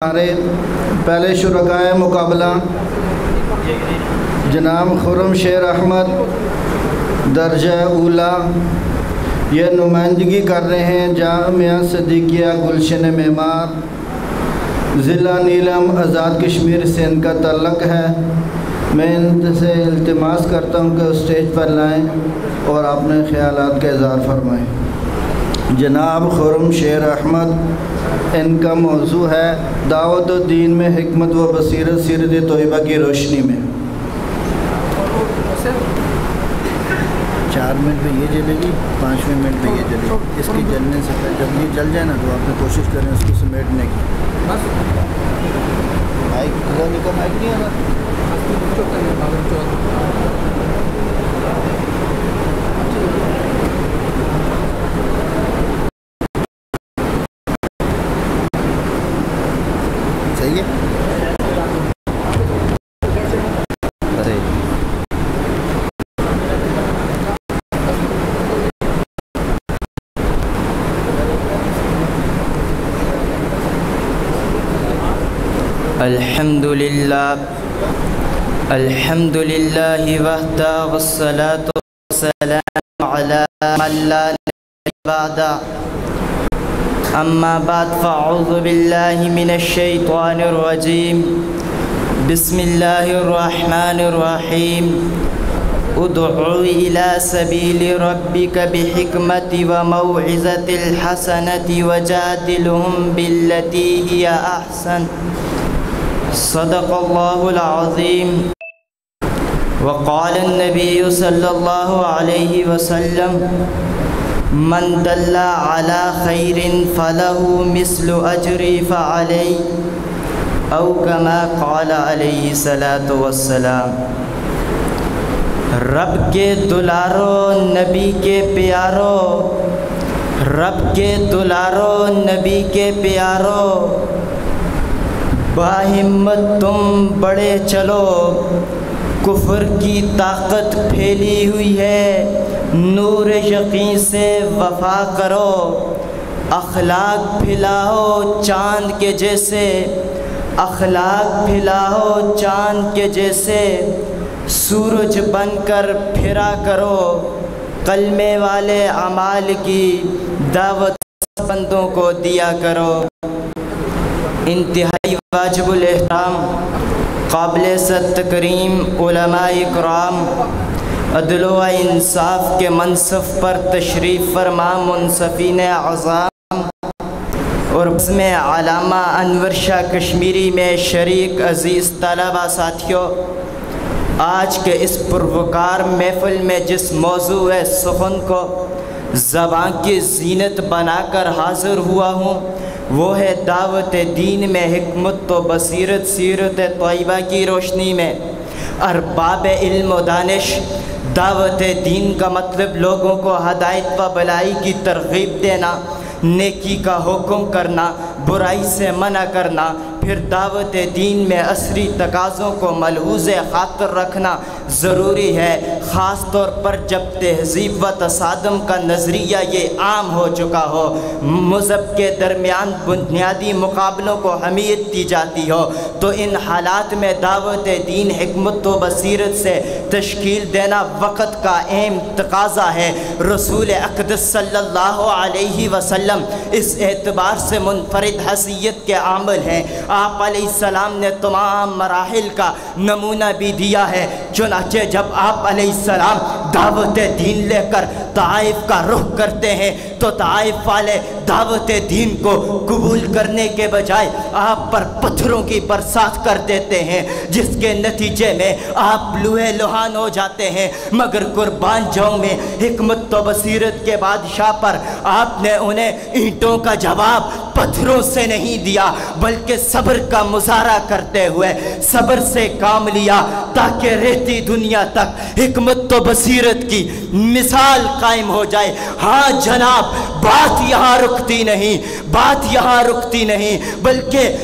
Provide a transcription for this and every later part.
ہمارے پہلے شرکائے مقابلہ جناب خرم شیر احمد درجہ اولا یہ نمائندگی کر رہے ہیں جامعہ صدیقیہ گلشن معمار ضلع نیلم آزاد کشمیر سے ان کا تعلق ہے۔ میں ان سے التماس کرتا ہوں کہ اسٹیج پر لائیں اور اپنے خیالات کا اظہار فرمائیں۔ جناب خرم شیر احمد، ان کا موضوع ہے دعوت و دین میں حکمت و بصیرت سیرت طیبہ کی روشنی میں۔ 4 منٹ میں یہ جلے گی، 5ویں منٹ میں یہ جلے گی۔ اس کی جلنے سے پہلے جب یہ جل جائے نا تو آپ نے کوشش کریں اس کو سمیٹنے کی۔ مائک نہیں ہے نا؟ صحیح ہے؟ الحمد للہ وحدہ والصلاة والسلام علی من لا نبی بعدہ اما بعد فاعوذ باللہ من الشیطان الرجیم بسم اللہ الرحمن الرحیم ادعو الى سبیل ربک بحکمت وموعظۃ الحسنۃ وجادلہم باللتی ہی احسن صدق اللہ العظیم وقال النبی صلی اللہ علیہ وسلم من دل علی خیر فلہ مثل اجر فعلی او کما قال علیہ الصلاۃ والسلام۔ رب کے دلارو نبی کے پیارو، رب کے دلارو نبی کے پیارو، باہمت تم بڑے چلو، کفر کی طاقت پھیلی ہوئی ہے، نور یقین سے وفا کرو، اخلاق پھیلاؤ چاند کے جیسے، اخلاق پھیلاؤ چاند کے جیسے، سورج بن کر پھرا کرو، کلمے والے اعمال کی دعوت بندوں کو دیا کرو۔ انتہائی واجب الاحترام قابل تکریم علماء اکرام، عدل و انصاف کے منصب پر تشریف فرما منصفین اعظام اور بزم علامہ انور شاہ کشمیری میں شریک عزیز طلبہ ساتھیوں، آج کے اس پروکار محفل میں جس موضوع سخن کو زبان کی زینت بنا کر حاضر ہوا ہوں وہ ہے دعوت دین میں حکمت و بصیرت سیرت طیبہ کی روشنی میں۔ ارباب علم و دانش، دعوت دین کا مطلب لوگوں کو ہدایت و بھلائی کی ترغیب دینا، نیکی کا حکم کرنا، برائی سے منع کرنا، پھر دعوت دین میں عصری تقاضوں کو ملحوظ خاطر رکھنا ضروری ہے، خاص طور پر جب تہذیب و تصادم کا نظریہ یہ عام ہو چکا ہو، مذہب کے درمیان بنیادی مقابلوں کو اہمیت دی جاتی ہو، تو ان حالات میں دعوت دین حکمت و بصیرت سے تشکیل دینا وقت کا اہم تقاضا ہے۔ رسول اقدس صلی اللہ علیہ وسلم اس اعتبار سے منفرد حیثیت کے عامل ہیں۔ آپ علیہ السلام نے تمام مراحل کا نمونہ بھی دیا ہے، چنانچہ جب آپ علیہ السلام دعوت دین لے کر طائف کا رخ کرتے ہیں تو طائف والے دعوت دین کو قبول کرنے کے بجائے آپ پر پتھروں کی برسات کر دیتے ہیں، جس کے نتیجے میں آپ لوہے لہان ہو جاتے ہیں، مگر قربان جاؤں میں حکمت و بصیرت کے بادشاہ پر آپ نے انہیں اینٹوں کا جواب پتھروں سے نہیں دیا بلکہ صبر کا مظاہرہ کرتے ہوئے صبر سے کام لیا تاکہ رہتی دنیا تک حکمت و بصیرت کی مثال قائم ہو جائے۔ ہاں جناب، بات یہاں رکتی نہیں بلکہ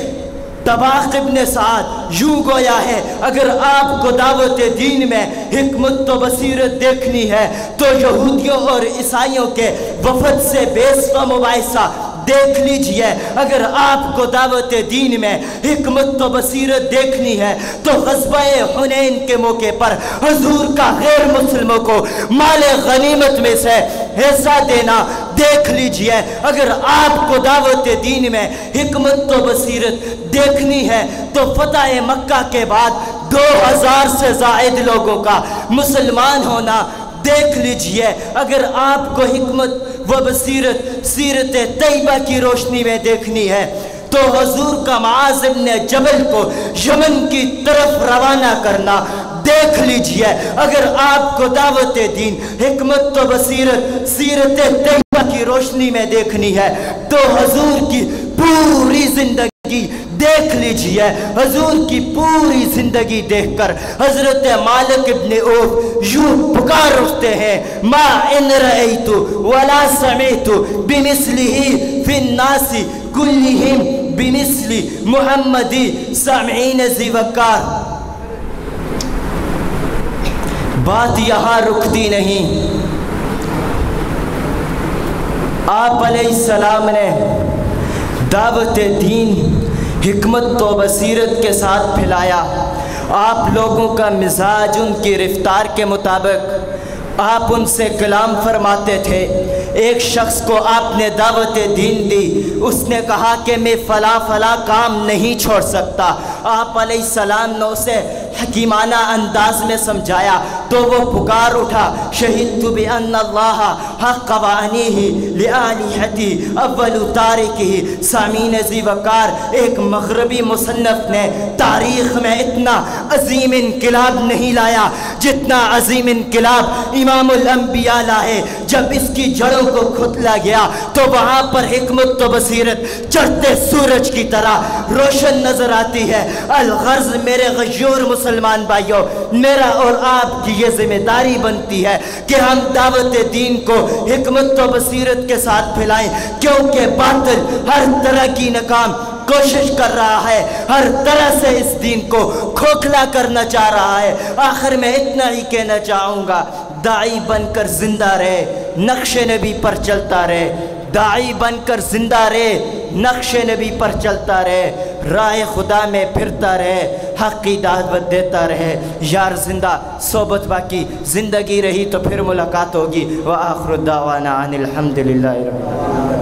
طباق ابن سعد یوں گویا ہے اگر آپ کو دعوت دین میں حکمت و بصیرت دیکھنی ہے تو یہودیوں اور عیسائیوں کے وفد سے بیس و مباحثہ دیکھ لیجئے اگر آپ کو دعوت دین میں حکمت و بصیرت دیکھنی ہے تو غزوہ حنین کے موقع پر حضور کا غیر مسلموں کو مال غنیمت میں سے حصہ دینا دیکھ لیجئے اگر آپ کو دعوت دین میں حکمت و بصیرت دیکھنی ہے تو فتح مکہ کے بعد 2000 سے زائد لوگوں کا مسلمان ہونا دیکھ لیجئے اگر آپ کو حکمت و بصیرت سیرت طیبہ کی روشنی میں دیکھنی ہے تو حضور کا معاذ ابن جبل کو یمن کی طرف روانہ کرنا دیکھ لیجئے اگر آپ کو دعوت دین حکمت و بصیرت سیرت طیبہ کی روشنی میں دیکھنی ہے تو حضور کی پوری زندگی دیکھ لیجئے حضور کی پوری زندگی دیکھ کر حضرت مالک ابن عوف یوں پکار اٹھتے ہیں ما ان رأیت ولا سمعت بمثلہ فی الناس کلہم بمثل محمدی سامعین ذی وقار۔ بات یہاں رکتی نہیں، آپ علیہ السلام نے دعوت دین حکمت و بصیرت کے ساتھ پھیلایا۔ آپ لوگوں کا مزاج ان کی رفتار کے مطابق آپ ان سے کلام فرماتے تھے۔ ایک شخص کو آپ نے دعوت دین دی، اس نے کہا کہ میں فلاں کام نہیں چھوڑ سکتا۔ آپ علیہ السلام نے اسے حکیمانہ انداز میں سمجھایا تو وہ پکار اٹھا شہدت بأن اللہ حق وعنیہ لآلہتی اول تارکہ سامعین ذی وقار۔ ایک مغربی مصنف نے تاریخ میں اتنا عظیم انقلاب نہیں لایا جتنا عظیم انقلاب امام الانبیاء لائے۔ جب اس کی جڑوں کو کھدلا گیا تو وہاں پر حکمت و بصیرت چڑھتے سورج کی طرح روشن نظر آتی ہے۔ الغرض میرے غیور مسلمان بھائیوں، میرا اور آپ کی یہ ذمہ داری بنتی ہے کہ ہم دعوت دین کو حکمت و بصیرت کے ساتھ پھیلائیں، کیونکہ باطل ہر طرح کی ناکام کوشش کر رہا ہے، ہر طرح سے اس دین کو کھوکھلا کرنا چاہ رہا ہے۔ آخر میں اتنا ہی کہنا چاہوں گا، داعی بن کر زندہ رہے، نقش نبی پر چلتا رہے۔ داعی بن کر زندہ رہے، نقش نبی پر چلتا رہے، راہ خدا میں پھرتا رہے، حق کی دعوت دیتا رہے۔ یار زندہ صحبت باقی، زندگی رہی تو پھر ملاقات ہوگی۔ وآخر دعوانا ان الحمدللہ رب العالمین۔